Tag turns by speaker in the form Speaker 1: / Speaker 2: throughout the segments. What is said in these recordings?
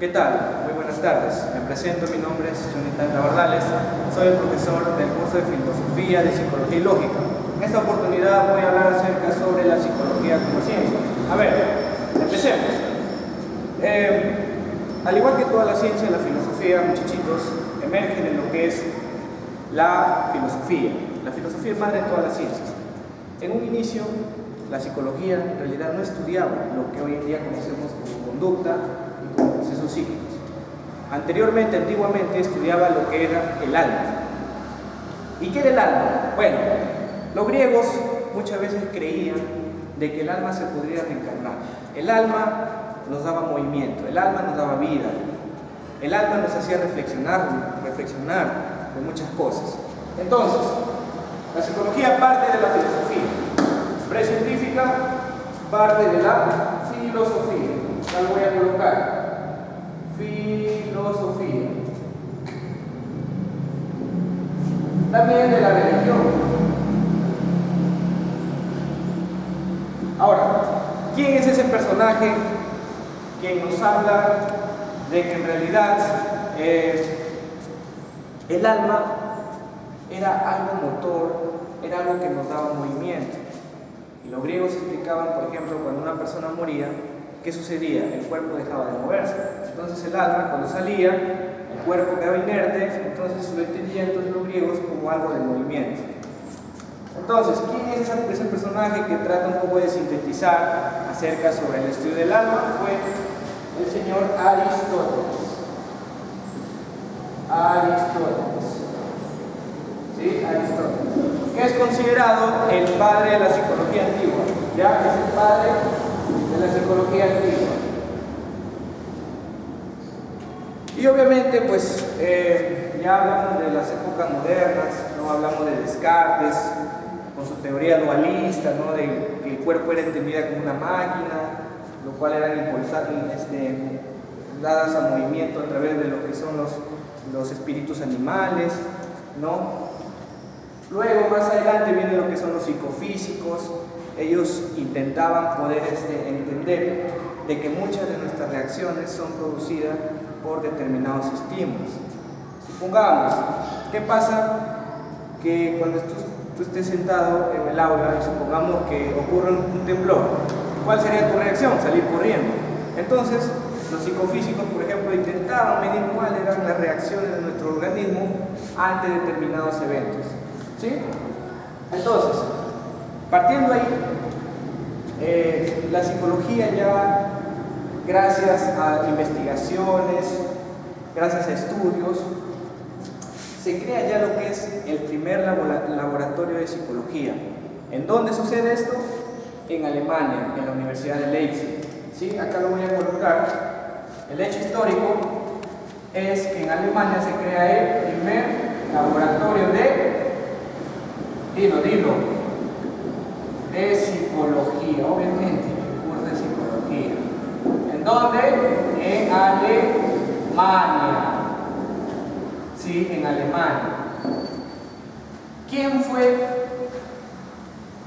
Speaker 1: ¿Qué tal? Muy buenas tardes. Me presento, mi nombre es Jonathan Tabardales, soy el profesor del curso de Filosofía de Psicología y Lógica. En esta oportunidad voy a hablar acerca sobre la psicología como ciencia. A ver, empecemos. Al igual que toda la ciencia, la filosofía, muchachitos, emergen en lo que es la filosofía. La filosofía es madre de todas las ciencias. En un inicio, la psicología en realidad no estudiaba lo que hoy en día conocemos como conducta y como procesos psíquicos. Antiguamente estudiaba lo que era el alma. ¿Y qué era el alma? Bueno, los griegos muchas veces creían de que el alma se podría reencarnar. El alma nos daba movimiento, el alma nos daba vida, el alma nos hacía reflexionar de muchas cosas. Entonces, la psicología parte de la filosofía, precientífica parte de la filosofía. Ya lo voy a colocar. Filosofía. También de la religión. Ahora, ¿quién es ese personaje quien nos habla de que en realidad el alma era algo motor, era algo que nos daba movimiento? Y los griegos explicaban, por ejemplo, cuando una persona moría, ¿qué sucedía? El cuerpo dejaba de moverse. Entonces el alma, cuando salía, el cuerpo quedaba inerte, entonces lo entendían los griegos como algo de movimiento. Entonces, ¿quién es ese personaje que trata un poco de sintetizar acerca sobre el estudio del alma? Fue el señor Aristóteles. ¿Sí? Aristóteles. Que es considerado el padre de la psicología antigua. ¿Ya? Es el padre de la psicología antigua. Y obviamente, pues, ya hablamos de las épocas modernas, ¿no? Hablamos de Descartes, con su teoría dualista, ¿no? De que el cuerpo era entendida como una máquina, lo cual eran impulsadas, dadas a movimiento a través de lo que son los espíritus animales, ¿no? Luego, más adelante, viene lo que son los psicofísicos. Ellos intentaban poder entender de que muchas de nuestras reacciones son producidas por determinados estímulos. Supongamos, ¿qué pasa? Que cuando tú estés sentado en el aula y supongamos que ocurre un temblor, ¿cuál sería tu reacción? Salir corriendo. Entonces, los psicofísicos, por ejemplo, intentaban medir cuáles eran las reacciones de nuestro organismo ante determinados eventos. ¿Sí? Entonces, partiendo ahí, la psicología ya, gracias a investigaciones, gracias a estudios, se crea ya lo que es el primer laboratorio de psicología. ¿En dónde sucede esto? En Alemania, en la Universidad de Leipzig. ¿Sí? Acá lo voy a colocar. El hecho histórico es que en Alemania se crea el primer laboratorio de de psicología, obviamente, el curso de psicología. ¿En dónde? En Alemania. Sí, en Alemania. ¿Quién fue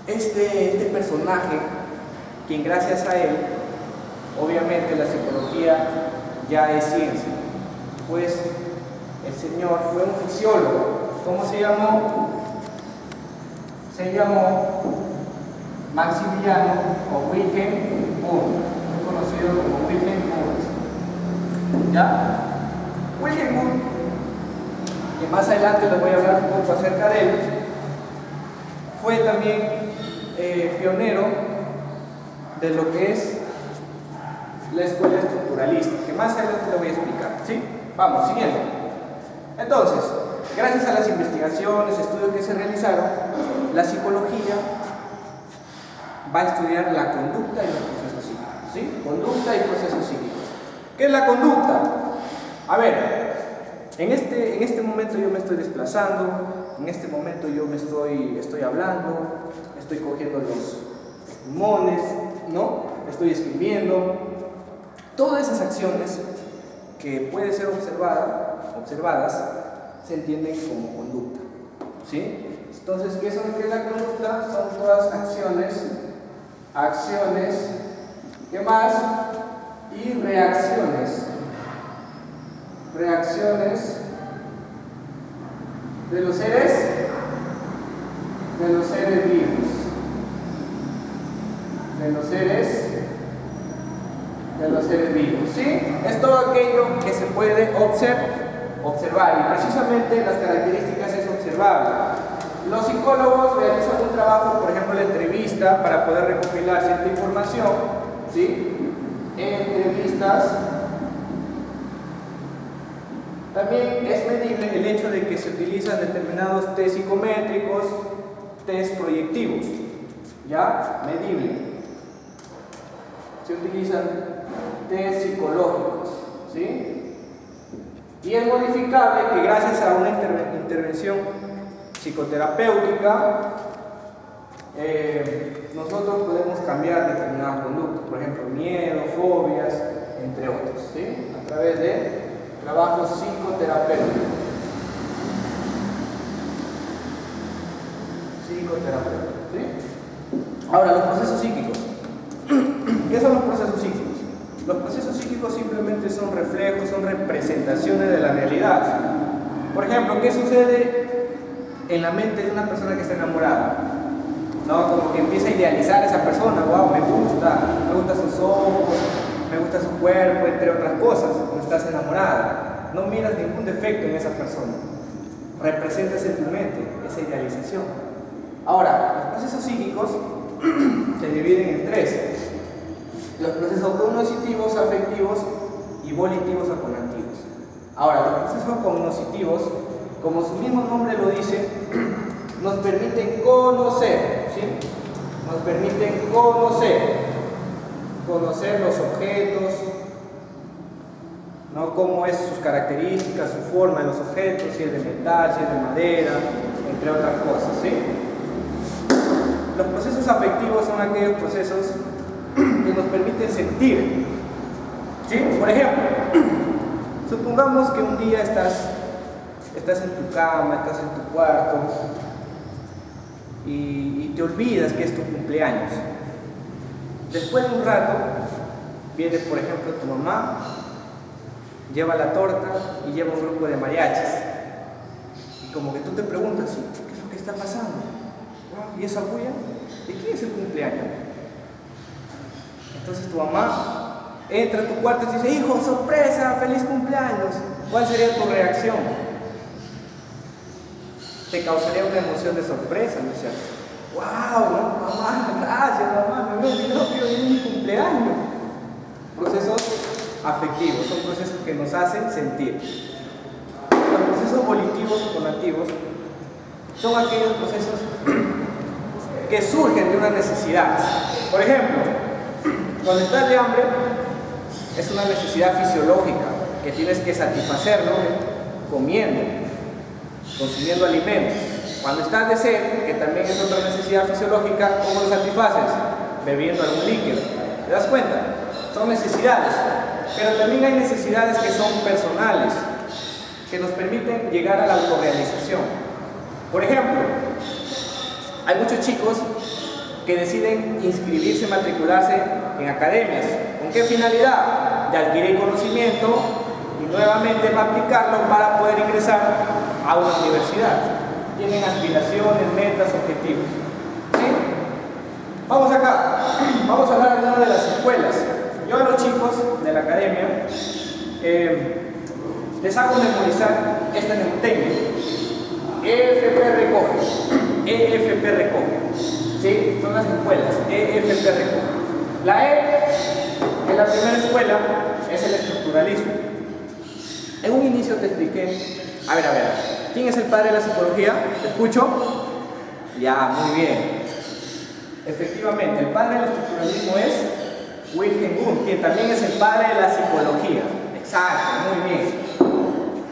Speaker 1: este personaje quien gracias a él, obviamente la psicología ya es ciencia? Pues el señor fue un fisiólogo. ¿Cómo se llamó? Se llamó Maximiliano o Wilhelm Wundt, muy conocido como Wilhelm Wundt. ¿Ya? Wilhelm Wundt, que más adelante les voy a hablar un poco acerca de él, fue también pionero de lo que es la escuela estructuralista, que más adelante les voy a explicar. ¿Sí? Vamos, siguiendo. Entonces, gracias a las investigaciones, estudios que se realizaron, la psicología va a estudiar la conducta y los procesos psíquicos. ¿Sí? Conducta y procesos psíquicos. ¿Qué es la conducta? A ver, en este momento yo me estoy desplazando, en este momento yo estoy hablando, estoy cogiendo los pulmones, ¿no? Estoy escribiendo. Todas esas acciones que pueden ser observadas se entienden como conducta. ¿Sí? Entonces, ¿qué es la conducta? Son todas acciones, ¿qué más? Y reacciones. reacciones de los seres vivos. De los seres vivos, ¿sí? Es todo aquello que se puede observar, y precisamente las características es observable. Los psicólogos realizan un trabajo, por ejemplo, la entrevista, para poder recopilar cierta información, ¿sí? Entrevistas. También es medible el hecho de que se utilizan determinados test psicométricos, test proyectivos, ¿ya? Medible. Se utilizan test psicológicos, ¿sí? Y es modificable que gracias a una intervención psicoterapéutica nosotros podemos cambiar determinadas conductas, por ejemplo, miedo, fobias, entre otros, ¿sí? A través de trabajo psicoterapéutico. ¿Sí? Ahora, los procesos psíquicos. ¿Qué son los procesos psíquicos? Los procesos psíquicos simplemente son reflejos, son representaciones de la realidad. Por ejemplo, ¿qué sucede en la mente de una persona que está enamorada? ¿No? Como que empieza a idealizar a esa persona. Wow, me gusta sus ojos, me gusta su cuerpo, entre otras cosas. Cuando estás enamorada, no miras ningún defecto en esa persona. Representas en tu mente esa idealización. Ahora, los procesos psíquicos se dividen en tres: los procesos cognitivos, afectivos y volitivos o cognitivos. Ahora, los procesos cognitivos, como su mismo nombre lo dice, nos permiten conocer, ¿sí? Nos permiten conocer los objetos, ¿no? Cómo es sus características, su forma de los objetos, si es de metal, si es de madera, entre otras cosas, ¿sí? Los procesos afectivos son aquellos procesos que nos permiten sentir, ¿sí? Por ejemplo, supongamos que un día estás en tu cama, estás en tu cuarto y te olvidas que es tu cumpleaños. Después de un rato viene, por ejemplo, tu mamá, lleva la torta y lleva un grupo de mariachis, y como que tú te preguntas, ¿qué es lo que está pasando? ¿Y esa bulla? ¿De quién es el cumpleaños? Entonces tu mamá entra a tu cuarto y te dice: hijo, sorpresa, feliz cumpleaños. ¿Cuál sería tu reacción? Te causaría una emoción de sorpresa, ¿no es cierto? ¡Wow! ¿No? Mamá, gracias, mamá, me olvidó que hoy es mi cumpleaños. Procesos afectivos, son procesos que nos hacen sentir. Los procesos volitivos o cognitivos son aquellos procesos que surgen de una necesidad. Por ejemplo, cuando estás de hambre, es una necesidad fisiológica que tienes que satisfacerlo comiendo, consumiendo alimentos. Cuando estás de sed, que también es otra necesidad fisiológica, ¿cómo lo satisfaces? Bebiendo algún líquido. ¿Te das cuenta? Son necesidades, pero también hay necesidades que son personales, que nos permiten llegar a la autorrealización. Por ejemplo, hay muchos chicos que deciden inscribirse, matricularse en academias. ¿Con qué finalidad? De adquirir conocimiento y nuevamente aplicarlo para poder ingresar a una universidad. Tienen aspiraciones, metas, objetivos. ¿Sí? Vamos acá. Vamos a hablar de una de las escuelas. Yo a los chicos de la academia les hago memorizar esta mnemotecnia. EFP recoge. ¿Sí? Son las escuelas. EFP recoge. La E, que es la primera escuela, es el estructuralismo. En un inicio te expliqué. A ver. ¿Quién es el padre de la psicología? ¿Te escucho? Ya, muy bien. Efectivamente, el padre del estructuralismo es Wilhelm Wundt, quien también es el padre de la psicología. Exacto, muy bien.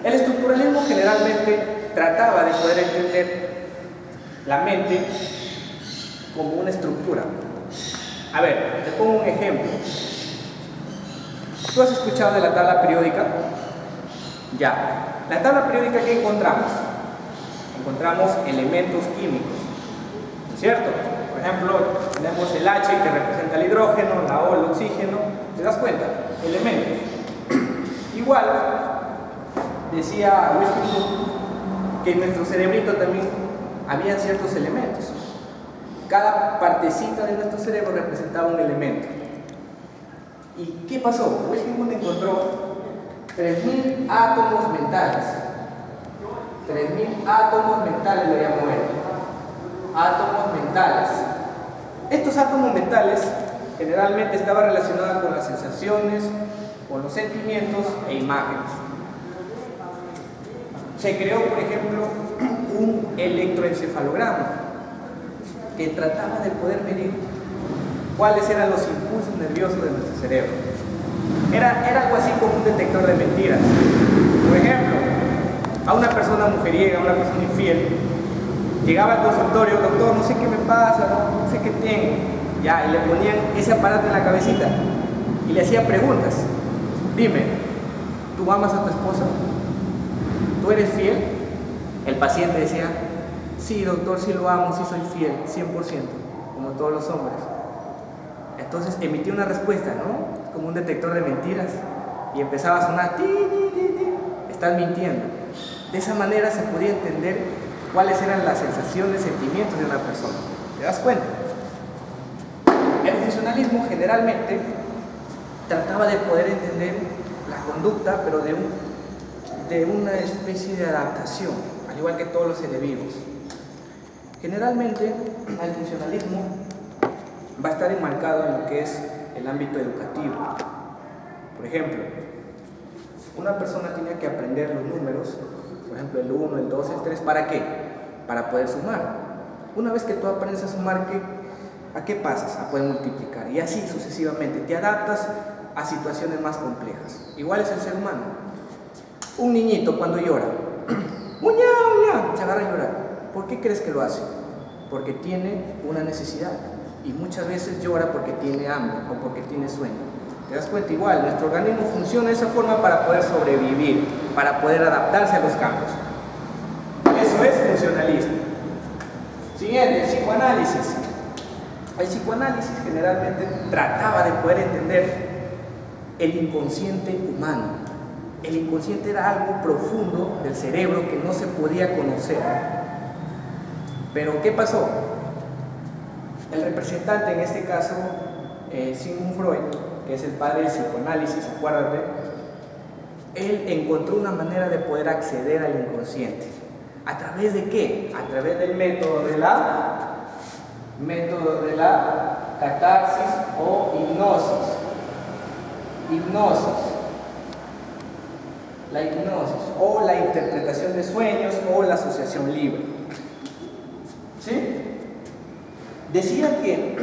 Speaker 1: El estructuralismo generalmente trataba de poder entender la mente como una estructura. A ver, te pongo un ejemplo. ¿Tú has escuchado de la tabla periódica? Ya. La tabla periódica, ¿qué encontramos? Encontramos elementos químicos, ¿no es cierto? Por ejemplo, tenemos el H que representa el hidrógeno, la O el oxígeno. ¿Te das cuenta? Elementos. Igual, decía Wilson que en nuestro cerebrito también habían ciertos elementos. Cada partecita de nuestro cerebro representaba un elemento. ¿Y qué pasó? Wilson encontró 3.000 átomos mentales. 3.000 átomos mentales lo llamó él. Átomos mentales. Estos átomos mentales generalmente estaban relacionados con las sensaciones, con los sentimientos e imágenes. Se creó, por ejemplo, un electroencefalograma que trataba de poder medir cuáles eran los impulsos nerviosos de nuestro cerebro. Era algo así como un detector de mentiras. Por ejemplo, a una persona mujeriega, a una persona infiel, llegaba al consultorio: doctor, no sé qué me pasa, no sé qué tengo. Ya, y le ponían ese aparato en la cabecita y le hacían preguntas. Dime, ¿tú amas a tu esposa? ¿Tú eres fiel? El paciente decía: sí, doctor, sí lo amo, sí soy fiel, 100%, como todos los hombres. Entonces emitía una respuesta, ¿no? Como un detector de mentiras, y empezaba a sonar: ti, ti, ti, ti. Estás mintiendo. De esa manera se podía entender cuáles eran las sensaciones, sentimientos de una persona. ¿Te das cuenta? El funcionalismo generalmente trataba de poder entender la conducta, pero de una especie de adaptación, al igual que todos los seres vivos. Generalmente, el funcionalismo va a estar enmarcado en lo que es el ámbito educativo. Por ejemplo, una persona tiene que aprender los números, por ejemplo el 1, el 2, el 3, ¿para qué? Para poder sumar. Una vez que tú aprendes a sumar, ¿a qué pasas? A poder multiplicar, y así sucesivamente. Te adaptas a situaciones más complejas. Igual es el ser humano. Un niñito cuando llora, ¡uña, uña!, se agarra a llorar. ¿Por qué crees que lo hace? Porque tiene una necesidad, y muchas veces llora porque tiene hambre o porque tiene sueño. ¿Te das cuenta? Igual, nuestro organismo funciona de esa forma para poder sobrevivir, para poder adaptarse a los cambios. Eso es funcionalismo. Siguiente, el psicoanálisis. El psicoanálisis generalmente trataba de poder entender el inconsciente humano. El inconsciente era algo profundo del cerebro que no se podía conocer. Pero ¿qué pasó? El representante, en este caso, Sigmund Freud, que es el padre del psicoanálisis, acuérdate, él encontró una manera de poder acceder al inconsciente. ¿A través de qué? A través del método de la catarsis o hipnosis. La hipnosis o la interpretación de sueños o la asociación libre. ¿Sí? Decía que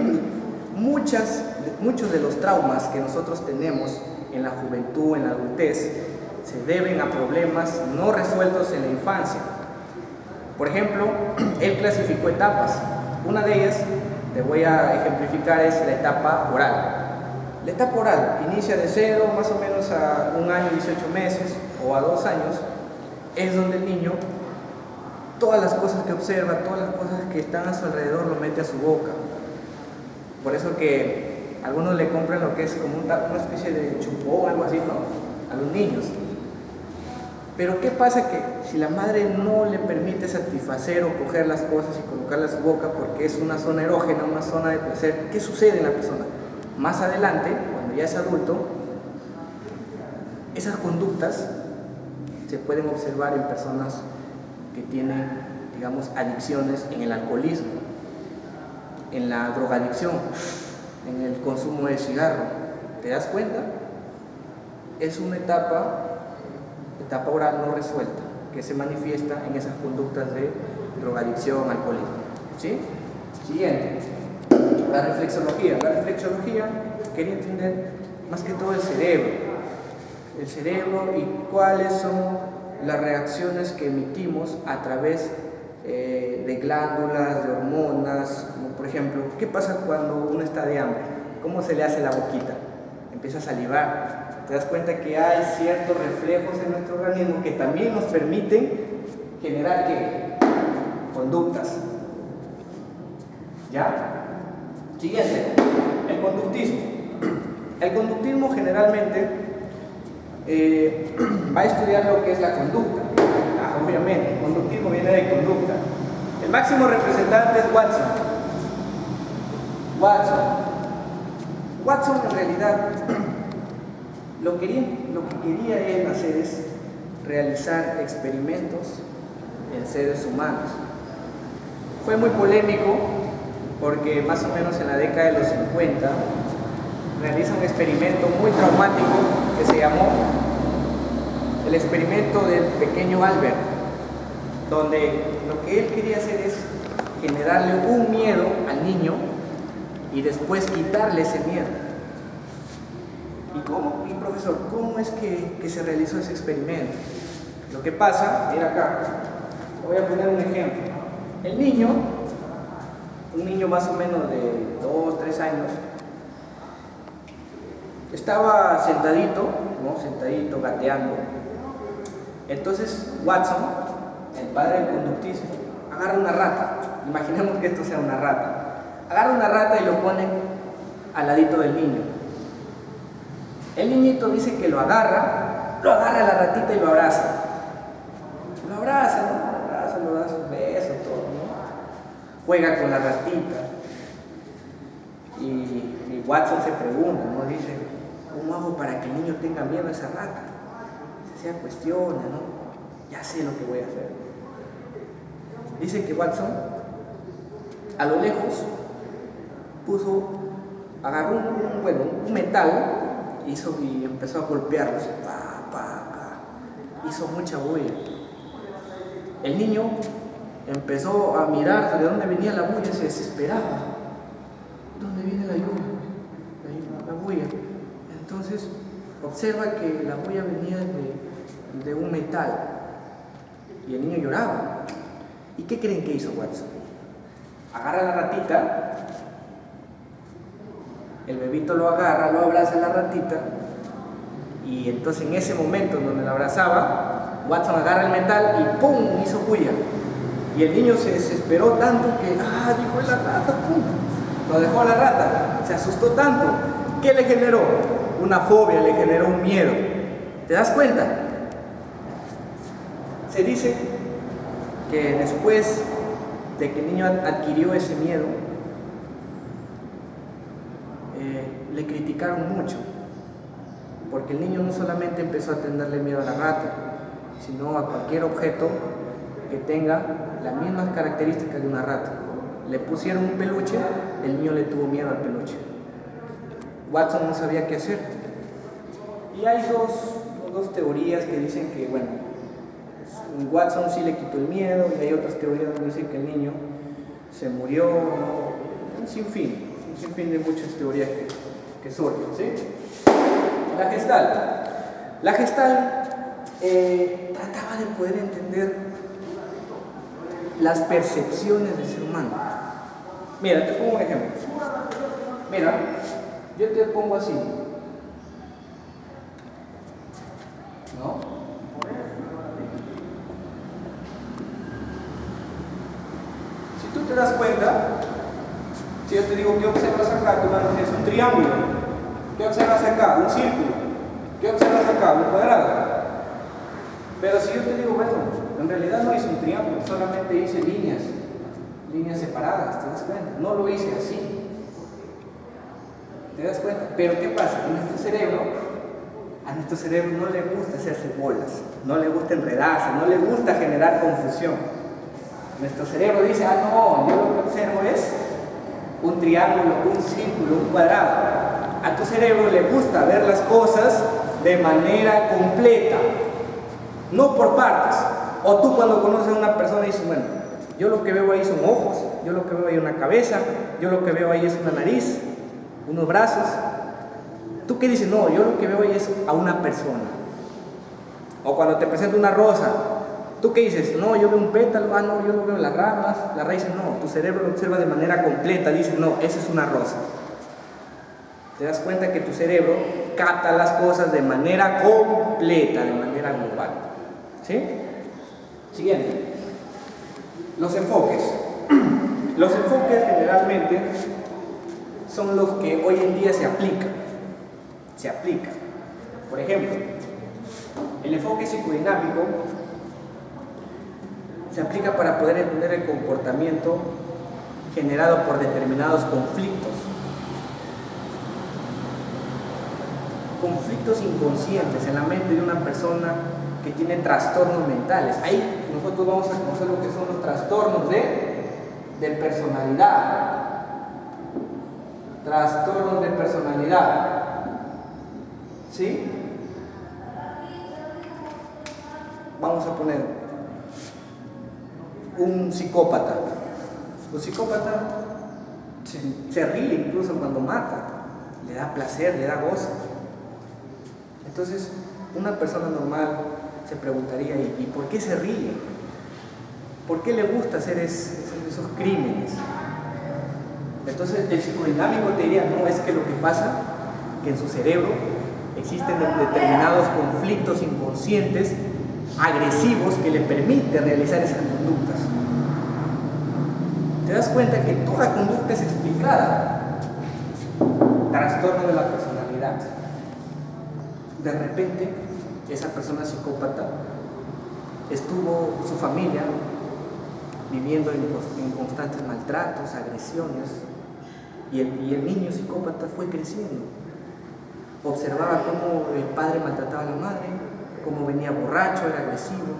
Speaker 1: muchos de los traumas que nosotros tenemos en la juventud, en la adultez, se deben a problemas no resueltos en la infancia. Por ejemplo, él clasificó etapas. Una de ellas, te voy a ejemplificar, es la etapa oral. La etapa oral inicia de 0 más o menos a 1 año, 18 meses o a 2 años. Es donde el niño, todas las cosas que observa, todas las cosas que están a su alrededor, lo mete a su boca. Por eso que algunos le compran lo que es como una especie de chupón, algo así, ¿no?, a los niños. Pero ¿qué pasa? Que si la madre no le permite satisfacer o coger las cosas y colocarlas a su boca, porque es una zona erógena, una zona de placer, ¿qué sucede en la persona? Más adelante, cuando ya es adulto, esas conductas se pueden observar en personas que tienen, digamos, adicciones en el alcoholismo, en la drogadicción, en el consumo de cigarro. ¿Te das cuenta? Es una etapa oral no resuelta, que se manifiesta en esas conductas de drogadicción, alcoholismo. ¿Sí? Siguiente, la reflexología. La reflexología quería entender más que todo el cerebro y cuáles son las reacciones que emitimos a través de glándulas, de hormonas, como por ejemplo, ¿qué pasa cuando uno está de hambre? ¿Cómo se le hace la boquita? Empieza a salivar. Te das cuenta que hay ciertos reflejos en nuestro organismo que también nos permiten generar ¿qué? Conductas. ¿Ya? Siguiente, el conductismo. El conductismo generalmente va a estudiar lo que es la conducta. Obviamente, el conductismo viene de conducta. El máximo representante es Watson. Watson en realidad lo que quería él hacer es realizar experimentos en seres humanos. Fue muy polémico porque más o menos en la década de los 50 realiza un experimento muy traumático que se llamó el experimento del pequeño Albert, donde lo que él quería hacer es generarle un miedo al niño y después quitarle ese miedo. ¿Y profesor, cómo es que se realizó ese experimento? Lo que pasa, mira acá, voy a poner un ejemplo. El niño, un niño más o menos de 2, 3 años, estaba sentadito, gateando. Entonces Watson, el padre del conductismo, agarra una rata. Imaginemos que esto sea una rata. Agarra una rata y lo pone al ladito del niño. El niñito dice que lo agarra a la ratita y lo abraza. Lo abraza, ¿no? Lo da un beso, todo, ¿no? Juega con la ratita. Y Watson se pregunta, ¿no? Dice, ¿cómo hago para que el niño tenga miedo a esa rata? Se cuestiona, ¿no? Ya sé lo que voy a hacer. Dice que Watson, a lo lejos, agarró un metal y empezó a golpearlo, así, hizo mucha bulla. El niño empezó a mirar de dónde venía la bulla, se desesperaba. ¿Dónde viene la bulla? Entonces observa que la bulla venía de un metal y el niño lloraba. ¿Y qué creen que hizo Watson? Agarra la ratita, el bebito lo agarra, lo abraza a la ratita, y entonces en ese momento donde lo abrazaba, Watson agarra el metal y ¡pum! Hizo bulla. Y el niño se desesperó tanto que, dijo la rata, ¡pum! Lo dejó a la rata, se asustó tanto. ¿Qué le generó? Una fobia, le generó un miedo. ¿Te das cuenta? Se dice que después de que el niño adquirió ese miedo, le criticaron mucho, porque el niño no solamente empezó a tenerle miedo a la rata, sino a cualquier objeto que tenga las mismas características de una rata. Le pusieron un peluche, el niño le tuvo miedo al peluche. Watson no sabía qué hacer. Y hay dos teorías que dicen que, Watson sí le quitó el miedo, y hay otras teorías que dicen que el niño se murió, un sinfín de muchas teorías que surgen, ¿sí? La Gestalt trataba de poder entender las percepciones del ser humano. Mira, te pongo un ejemplo. Mira, yo te pongo así, ¿no? Si tú te das cuenta, si yo te digo, ¿qué observas acá? Tú me dices un triángulo. ¿Qué observas acá? Un círculo. ¿Qué observas acá? Un cuadrado. Pero si yo te digo, en realidad no hice un triángulo, solamente hice líneas separadas, ¿te das cuenta? No lo hice así. ¿Te das cuenta? Pero ¿qué pasa? A nuestro cerebro no le gusta hacerse bolas, no le gusta enredarse, no le gusta generar confusión. Nuestro cerebro dice, no, yo lo que observo es un triángulo, un círculo, un cuadrado. A tu cerebro le gusta ver las cosas de manera completa, no por partes. O tú cuando conoces a una persona dices, yo lo que veo ahí son ojos, yo lo que veo ahí es una cabeza, yo lo que veo ahí es una nariz, unos brazos. ¿Tú qué dices? No, yo lo que veo ahí es a una persona. O cuando te presento una rosa, ¿tú qué dices? No, yo veo un pétalo, no, yo no veo las ramas, las raíces. No, tu cerebro lo observa de manera completa, dice, no, esa es una rosa. Te das cuenta que tu cerebro capta las cosas de manera completa, de manera global. ¿Sí? Siguiente. Los enfoques. Los enfoques generalmente son los que hoy en día se aplican. Por ejemplo, El enfoque psicodinámico se aplica para poder entender el comportamiento generado por determinados conflictos. Conflictos inconscientes en la mente de una persona que tiene trastornos mentales. Ahí nosotros vamos a conocer lo que son los trastornos de personalidad. Trastornos de personalidad. ¿Sí? Vamos a poner un psicópata. Un psicópata se ríe incluso cuando mata. Le da placer, le da gozo. Entonces, una persona normal se preguntaría, ¿y por qué se ríe? ¿Por qué le gusta hacer esos crímenes? Entonces, el psicodinámico te diría, no, es que lo que pasa que en su cerebro existen determinados conflictos inconscientes agresivos que le permiten realizar esas conductas. Te das cuenta que toda conducta es explicada. Trastorno de la personalidad. De repente, esa persona psicópata estuvo su familia viviendo en constantes maltratos, agresiones, y el niño psicópata fue creciendo. Observaba cómo el padre maltrataba a la madre, cómo venía borracho, era agresivo,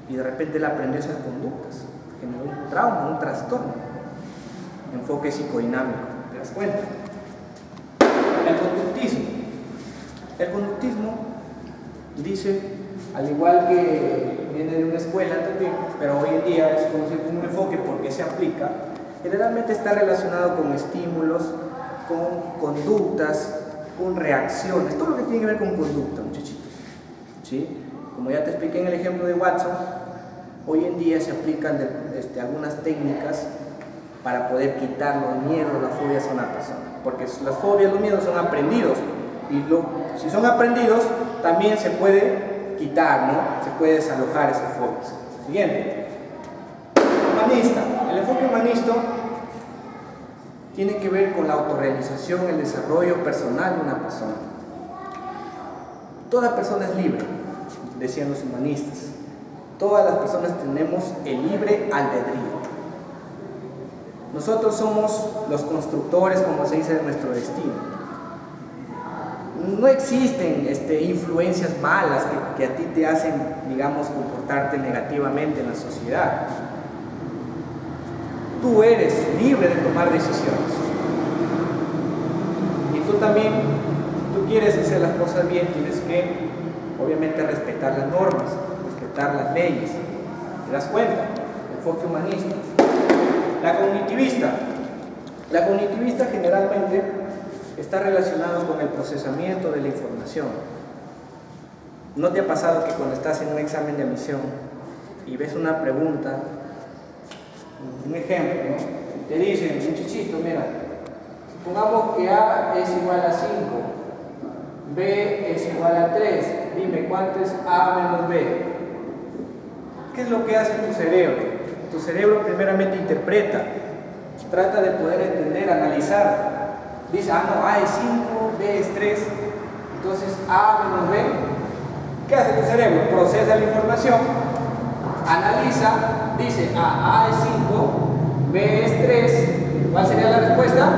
Speaker 1: y de repente él aprendió esas conductas, generó un trauma, un trastorno. Enfoque psicodinámico, ¿te das cuenta? El conductismo. El conductismo dice, al igual que viene de una escuela también, pero hoy en día es conocido como un enfoque porque se aplica, generalmente está relacionado con estímulos, con conductas, con reacciones, todo lo que tiene que ver con conducta, muchachitos. ¿Sí? Como ya te expliqué en el ejemplo de Watson, hoy en día se aplican algunas técnicas para poder quitar los miedos, las fobias a una persona, porque las fobias, los miedos son aprendidos, y si son aprendidos, también se puede quitar, ¿no? Se puede desalojar esas fobias. Siguiente. Humanista. El enfoque humanista tiene que ver con la autorrealización, el desarrollo personal de una persona. Toda persona es libre, decían los humanistas. Todas las personas tenemos el libre albedrío. Nosotros somos los constructores, como se dice, de nuestro destino. No existen influencias malas que a ti te hacen, digamos, comportarte negativamente en la sociedad. Tú eres libre de tomar decisiones. Y tú también, si tú quieres hacer las cosas bien, tienes que, obviamente, respetar las normas, respetar las leyes. ¿Te das cuenta? Enfoque humanista. La cognitivista. La cognitivista generalmente está relacionado con el procesamiento de la información. ¿No te ha pasado que cuando estás en un examen de admisión y ves una pregunta, un ejemplo, ¿no? Te dicen, muchachito, mira, supongamos que A es igual a 5, B es igual a 3, dime cuánto es A menos B. ¿Qué es lo que hace tu cerebro? Tu cerebro primeramente interpreta, trata de poder entender, analizar. Dice, no, A es 5, B es 3, entonces A menos B. ¿Qué hace tu cerebro? Procesa la información, analiza, dice, A es 5, B es 3, ¿cuál sería la respuesta?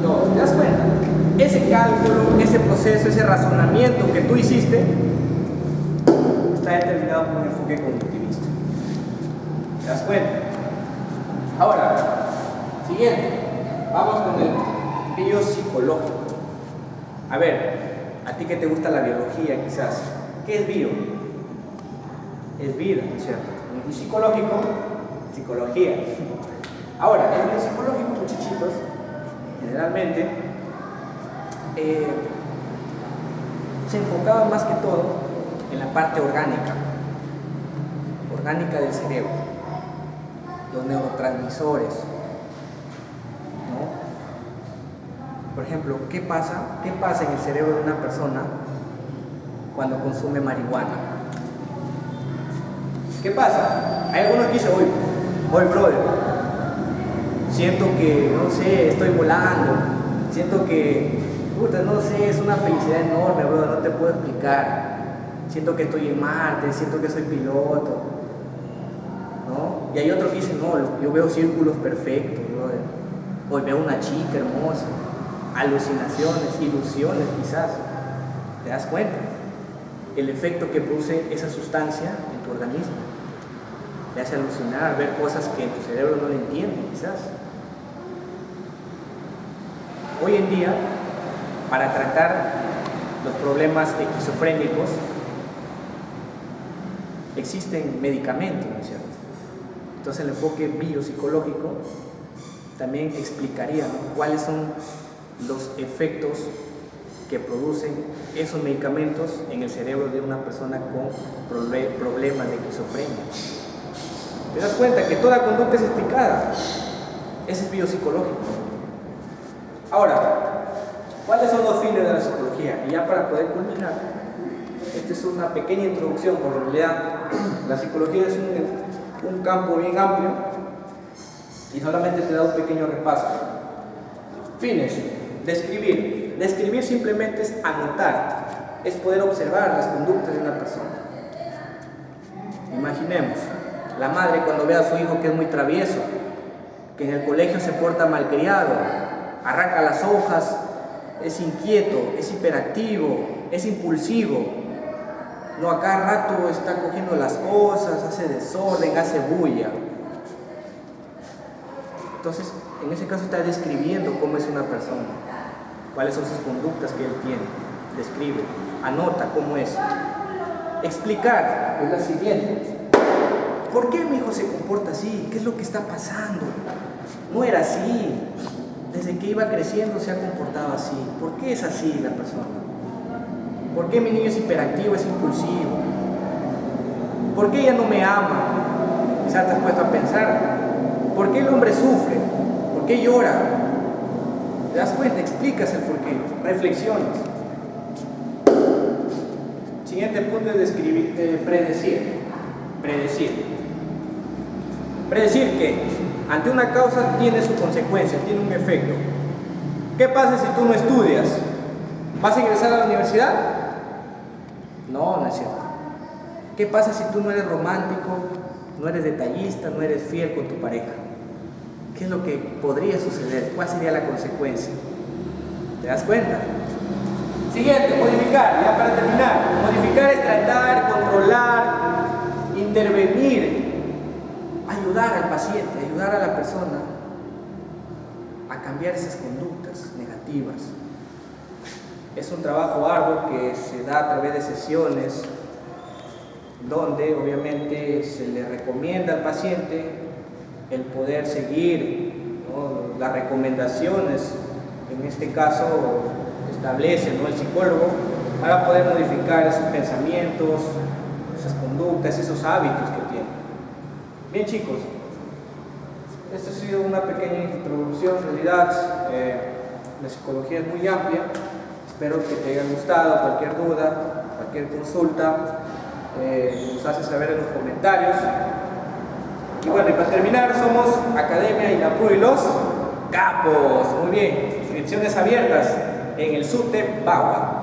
Speaker 1: 2. ¿Te das cuenta? Ese cálculo, ese proceso, ese razonamiento que tú hiciste está determinado por un enfoque cognitivista. ¿Te das cuenta? Ahora, siguiente, vamos con el biopsicológico. A ver, a ti que te gusta la biología quizás, ¿qué es bio? Es vida, ¿no es cierto? Y psicológico, psicología. Ahora, el biopsicológico, muchachitos, generalmente se enfocaba más que todo en la parte orgánica del cerebro, los neurotransmisores, ¿no? Por ejemplo, ¿qué pasa en el cerebro de una persona cuando consume marihuana? ¿Qué pasa? Hay algunos que dicen, hoy brother, siento que, no sé, estoy volando, siento que, puta, no sé, es una felicidad enorme, brother, no te puedo explicar. siento que estoy en Marte, siento que soy piloto, ¿no? Y hay otros que dicen, no, yo veo círculos perfectos, brother. Hoy veo una chica hermosa, alucinaciones, ilusiones quizás. ¿Te das cuenta? El efecto que produce esa sustancia en tu organismo. Te hace alucinar, ver cosas que tu cerebro no le entiende quizás. Hoy en día, para tratar los problemas esquizofrénicos, existen medicamentos, ¿no es cierto? Entonces el enfoque biopsicológico también explicaría, ¿no?, cuáles son los efectos que producen esos medicamentos en el cerebro de una persona con problemas de esquizofrenia. ¿Te das cuenta que toda conducta es explicada? Ese es biopsicológico. Ahora, ¿cuáles son los fines de la psicología? Y ya para poder culminar, esta es una pequeña introducción, porque en realidad la psicología es un campo bien amplio y solamente te da un pequeño repaso. Fines: describir. Describir simplemente es anotar, es poder observar las conductas de una persona. Imaginemos, la madre cuando ve a su hijo que es muy travieso, que en el colegio se porta malcriado, arranca las hojas, es inquieto, es hiperactivo, es impulsivo, no, a cada rato está cogiendo las cosas, hace desorden, hace bulla. Entonces, en ese caso está describiendo cómo es una persona, cuáles son sus conductas que él tiene, describe, anota cómo es. Explicar es la siguiente: ¿por qué mi hijo se comporta así? ¿Qué es lo que está pasando? No era así, desde que iba creciendo se ha comportado así. ¿Por qué es así la persona? ¿Por qué mi niño es hiperactivo, es impulsivo? ¿Por qué ella no me ama? Quizás te has puesto a pensar. ¿Por qué el hombre sufre? ¿Por qué llora? ¿Te das cuenta? Explicas el porqué. Reflexiones. Siguiente punto es predecir. Predecir que ante una causa tiene su consecuencia, tiene un efecto. ¿Qué pasa si tú no estudias? ¿Vas a ingresar a la universidad? No, no es cierto. ¿Qué pasa si tú no eres romántico, no eres detallista, no eres fiel con tu pareja? ¿Qué es lo que podría suceder? ¿Cuál sería la consecuencia? ¿Te das cuenta? Siguiente, modificar, ya para terminar. Modificar es tratar, controlar, intervenir, ayudar al paciente, ayudar a la persona a cambiar esas conductas negativas. Es un trabajo arduo que se da a través de sesiones donde obviamente se le recomienda al paciente el poder seguir, ¿no?, las recomendaciones que en este caso establece, ¿no?, el psicólogo, para poder modificar esos pensamientos, esas conductas, esos hábitos que tiene. Bien, chicos, esta ha sido una pequeña introducción. En realidad la psicología es muy amplia. Espero que te haya gustado. Cualquier duda, cualquier consulta, nos hace saber en los comentarios. Y bueno, y para terminar, somos Academia Inapur y los Capos. Muy bien, inscripciones abiertas en el SUTEP Bagua.